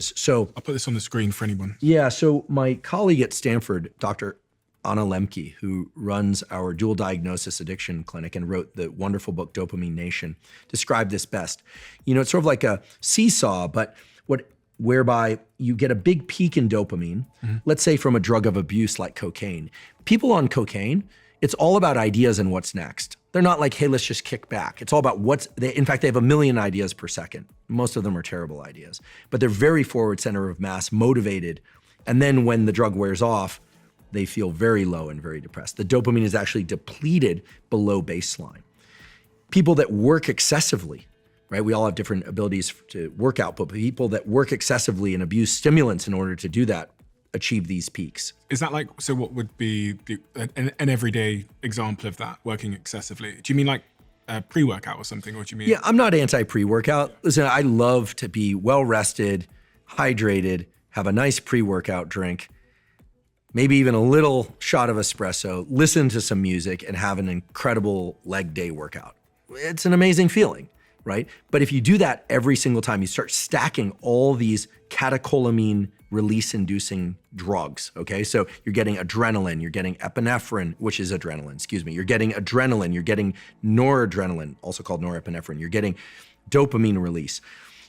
So I'll put this on the screen for anyone. yeah, so my colleague at Stanford, Dr. Anna Lemke, who runs our dual diagnosis addiction clinic and wrote the wonderful book Dopamine Nation, described this best. You know, it's sort of like a seesaw, but whereby you get a big peak in dopamine, let's say from a drug of abuse like cocaine. People on cocaine, it's all about ideas and what's next. They're not like, hey, let's just kick back. It's all about in fact, they have 1 million ideas per second. Most of them are terrible ideas, but they're very forward center of mass, motivated. And then when the drug wears off, they feel very low and very depressed. The dopamine is actually depleted below baseline. People that work excessively, right? We all have different abilities to work out, but people that work excessively and abuse stimulants in order to do that achieve these peaks. Is that like, so what would be an everyday example of that, working excessively? Do you mean like a pre-workout or something, or do you mean? Yeah, I'm not anti-pre-workout. Listen, I love to be well-rested, hydrated, have a nice pre-workout drink, maybe even a little shot of espresso, listen to some music, and have an incredible leg day workout. It's an amazing feeling, right? But if you do that every single time, you start stacking all these catecholamine release-inducing drugs, okay? So you're getting adrenaline, you're getting epinephrine, which is adrenaline, excuse me. You're getting adrenaline, you're getting noradrenaline, also called norepinephrine. You're getting dopamine release.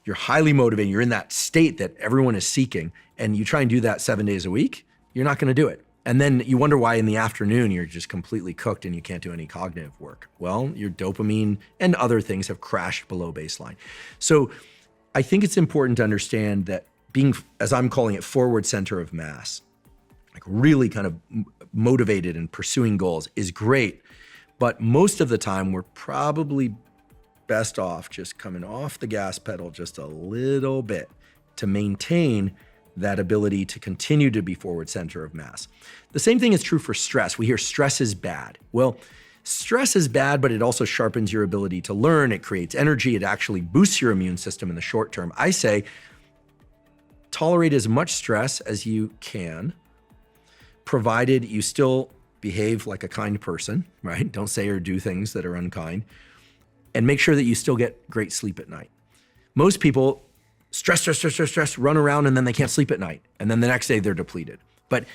You're highly motivated, you're in that state that everyone is seeking, and you try and do that 7 days a week, you're not gonna do it. And then you wonder why in the afternoon you're just completely cooked and you can't do any cognitive work. Well, your dopamine and other things have crashed below baseline. So I think it's important to understand that being, as I'm calling it, forward center of mass, like really kind of motivated and pursuing goals is great. But most of the time we're probably best off just coming off the gas pedal just a little bit to maintain that ability to continue to be forward center of mass. The same thing is true for stress. We hear stress is bad. Well, stress is bad, but it also sharpens your ability to learn. It creates energy. It actually boosts your immune system in the short term. I say, tolerate as much stress as you can, provided you still behave like a kind person, right? Don't say or do things that are unkind, and make sure that you still get great sleep at night. Most people stress, run around, and then they can't sleep at night. And then the next day they're depleted. But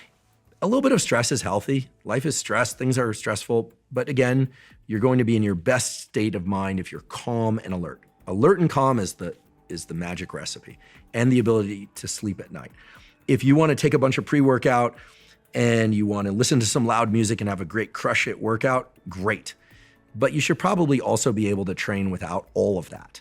a little bit of stress is healthy. Life is stress, things are stressful. But again, you're going to be in your best state of mind if you're calm and alert. Alert and calm is the magic recipe, and the ability to sleep at night. If you want to take a bunch of pre-workout and you want to listen to some loud music and have a great crush it workout, great. But you should probably also be able to train without all of that.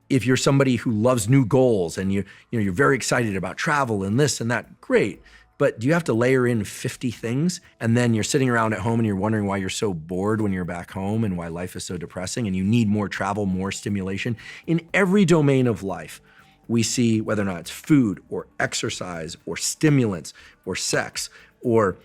If you're somebody who loves new goals and you're very excited about travel and this and that, great. But do you have to layer in 50 things and then you're sitting around at home and you're wondering why you're so bored when you're back home and why life is so depressing and you need more travel, more stimulation? In every domain of life, we see whether or not it's food or exercise or stimulants or sex or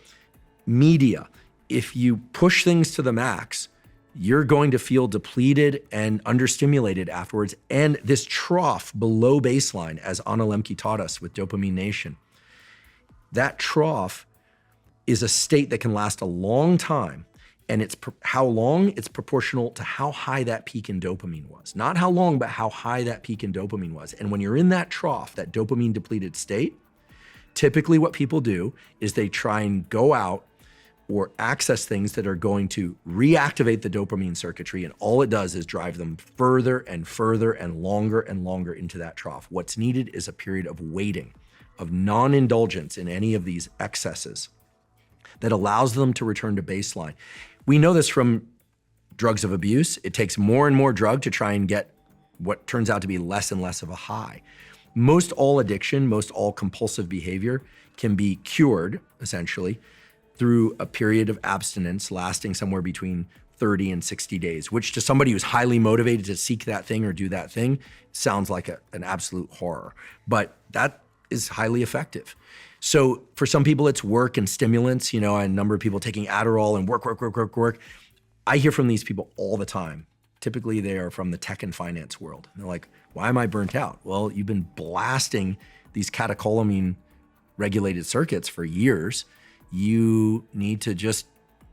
media. If you push things to the max, you're going to feel depleted and understimulated afterwards. And this trough below baseline, as Anna Lemke taught us with Dopamine Nation, that trough is a state that can last a long time. And it's how long? It's proportional to how high that peak in dopamine was. Not how long, but how high that peak in dopamine was. And when you're in that trough, that dopamine depleted state, typically what people do is they try and go out or access things that are going to reactivate the dopamine circuitry, and all it does is drive them further and further and longer into that trough. What's needed is a period of waiting, of non-indulgence in any of these excesses that allows them to return to baseline. We know this from drugs of abuse. It takes more and more drug to try and get what turns out to be less and less of a high. Most all addiction, most all compulsive behavior can be cured, essentially, through a period of abstinence lasting somewhere between 30 and 60 days, which to somebody who's highly motivated to seek that thing or do that thing sounds like an absolute horror, but that is highly effective. So for some people it's work and stimulants, a number of people taking Adderall and work. I hear from these people all the time. Typically they are from the tech and finance world. And they're like, why am I burnt out? Well, you've been blasting these catecholamine regulated circuits for years. You need to just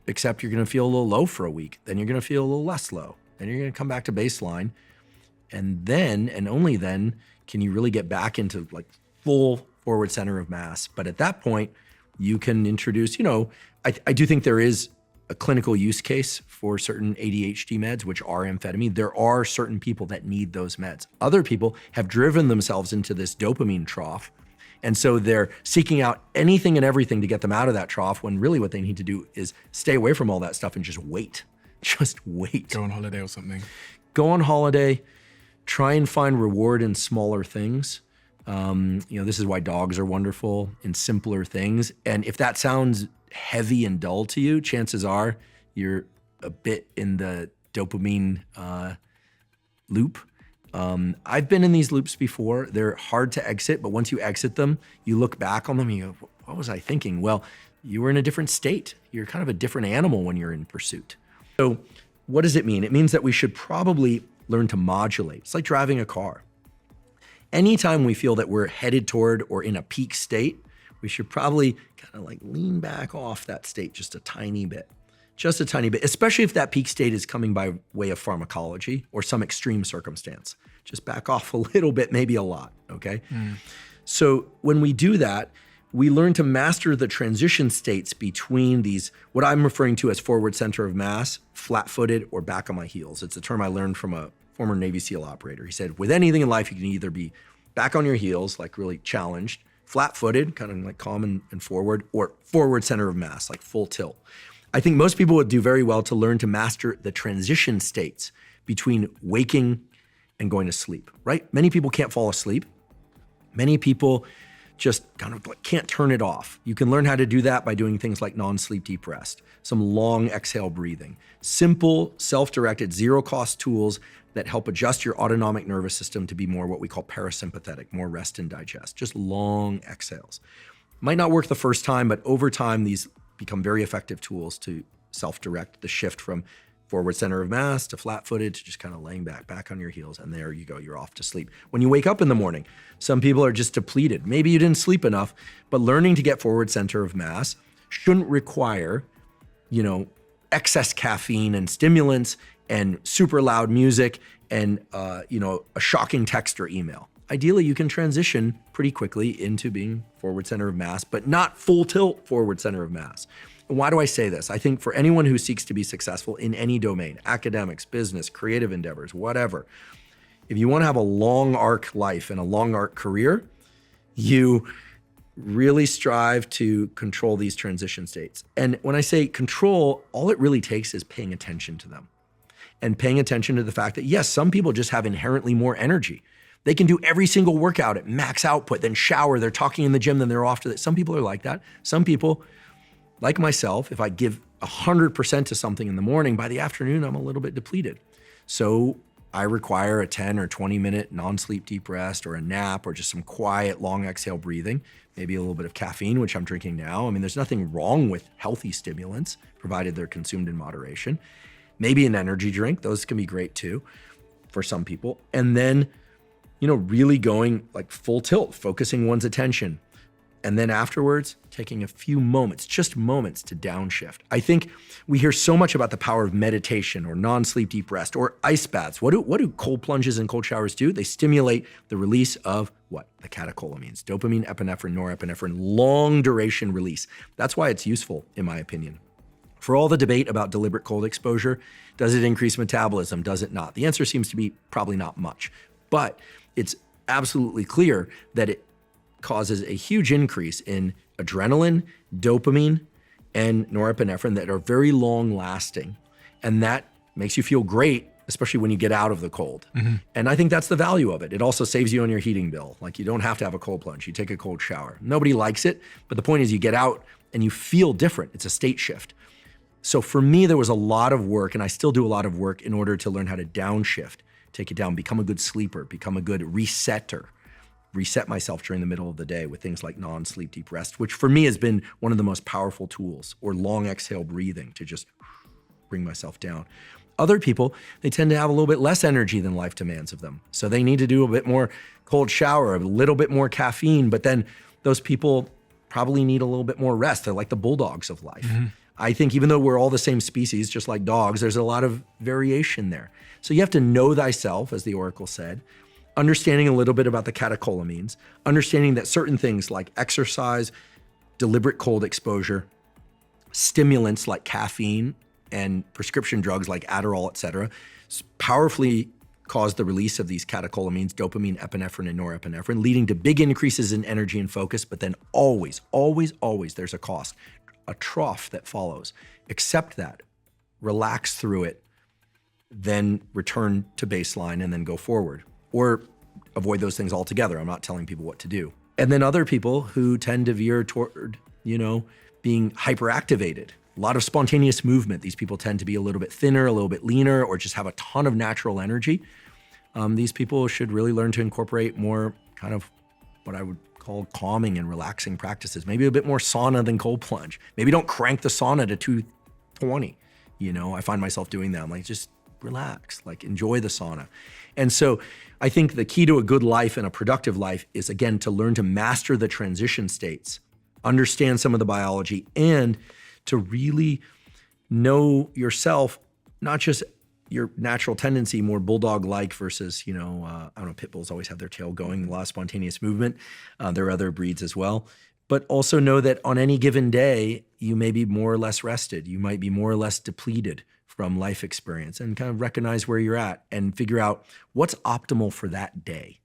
accept you're gonna feel a little low for a week, then you're gonna feel a little less low, then you're gonna come back to baseline, and then, and only then, can you really get back into like full forward center of mass. But at that point, you can introduce, I do think there is a clinical use case for certain ADHD meds, which are amphetamine. There are certain people that need those meds. Other people have driven themselves into this dopamine trough. And so they're seeking out anything and everything to get them out of that trough, when really what they need to do is stay away from all that stuff and just wait. Just wait. Go on holiday or something. Go on holiday. Try and find reward in smaller things. This is why dogs are wonderful, in simpler things. And if that sounds heavy and dull to you, chances are you're a bit in the dopamine loop. I've been in these loops before. They're hard to exit, but once you exit them, you look back on them and you go, what was I thinking? Well, you were in a different state. You're kind of a different animal when you're in pursuit. So what does it mean? It means that we should probably learn to modulate. It's like driving a car. Anytime we feel that we're headed toward or in a peak state, we should probably kind of like lean back off that state just a tiny bit. Just a tiny bit, especially if that peak state is coming by way of pharmacology or some extreme circumstance. Just back off a little bit, maybe a lot, okay? So when we do that, we learn to master the transition states between these, what I'm referring to as forward center of mass, flat-footed, or back on my heels. It's a term I learned from a former Navy SEAL operator. He said, with anything in life, you can either be back on your heels, like really challenged, flat-footed, kind of like calm and forward, or forward center of mass, like full tilt. I think most people would do very well to learn to master the transition states between waking and going to sleep, right? Many people can't fall asleep. Many people just kind of like can't turn it off. You can learn how to do that by doing things like non-sleep deep rest, some long exhale breathing, simple, self-directed, zero-cost tools that help adjust your autonomic nervous system to be more what we call parasympathetic, more rest and digest, just long exhales. Might not work the first time, but over time, these become very effective tools to self-direct the shift from forward center of mass to flat-footed to just kind of laying back on your heels, and there you go, you're off to sleep. When you wake up in the morning, some people are just depleted. Maybe you didn't sleep enough, but learning to get forward center of mass shouldn't require, excess caffeine and stimulants and super loud music and, a shocking text or email. Ideally, you can transition pretty quickly into being forward center of mass, but not full tilt forward center of mass. And why do I say this? I think for anyone who seeks to be successful in any domain, academics, business, creative endeavors, whatever, if you want to have a long arc life and a long arc career, you really strive to control these transition states. And when I say control, all it really takes is paying attention to them and paying attention to the fact that, yes, some people just have inherently more energy. They can do every single workout at max output, then shower, they're talking in the gym, then they're off to that. Some people are like that. Some people, like myself, if I give 100% to something in the morning, by the afternoon, I'm a little bit depleted. So I require a 10 or 20 minute non-sleep deep rest or a nap or just some quiet long exhale breathing, maybe a little bit of caffeine, which I'm drinking now. I mean, there's nothing wrong with healthy stimulants, provided they're consumed in moderation. Maybe an energy drink, those can be great too for some people. And then, really going like full tilt, focusing one's attention. And then afterwards, taking a few moments, just moments to downshift. I think we hear so much about the power of meditation or non-sleep deep rest or ice baths. What do cold plunges and cold showers do? They stimulate the release of what? The catecholamines, dopamine, epinephrine, norepinephrine, long duration release. That's why it's useful, in my opinion. For all the debate about deliberate cold exposure, does it increase metabolism? Does it not? The answer seems to be probably not much, but it's absolutely clear that it causes a huge increase in adrenaline, dopamine, and norepinephrine that are very long lasting. And that makes you feel great, especially when you get out of the cold. Mm-hmm. And I think that's the value of it. It also saves you on your heating bill. Like you don't have to have a cold plunge, you take a cold shower. Nobody likes it, but the point is you get out and you feel different. It's a state shift. So for me, there was a lot of work, and I still do a lot of work in order to learn how to downshift, take it down, become a good sleeper, become a good resetter, reset myself during the middle of the day with things like non-sleep deep rest, which for me has been one of the most powerful tools, or long exhale breathing to just bring myself down. Other people, they tend to have a little bit less energy than life demands of them. So they need to do a bit more cold shower, a little bit more caffeine, but then those people probably need a little bit more rest. They're like the bulldogs of life. Mm-hmm. I think even though we're all the same species, just like dogs, there's a lot of variation there. So you have to know thyself, as the Oracle said, understanding a little bit about the catecholamines, understanding that certain things like exercise, deliberate cold exposure, stimulants like caffeine and prescription drugs like Adderall, et cetera, powerfully cause the release of these catecholamines, dopamine, epinephrine, and norepinephrine, leading to big increases in energy and focus, but then always, always, always there's a cost, a trough that follows. Accept that, relax through it, then return to baseline and then go forward. Or avoid those things altogether. I'm not telling people what to do. And then other people who tend to veer toward, being hyperactivated. A lot of spontaneous movement. These people tend to be a little bit thinner, a little bit leaner, or just have a ton of natural energy. These people should really learn to incorporate more kind of what I would call calming and relaxing practices. Maybe a bit more sauna than cold plunge. Maybe don't crank the sauna to 220. I find myself doing that. I'm like, just relax, like enjoy the sauna. And so I think the key to a good life and a productive life is, again, to learn to master the transition states, understand some of the biology, and to really know yourself, not just your natural tendency, more bulldog-like versus, I don't know, pit bulls always have their tail going, a lot of spontaneous movement. There are other breeds as well. But also know that on any given day, you may be more or less rested. You might be more or less depleted from life experience, and kind of recognize where you're at and figure out what's optimal for that day.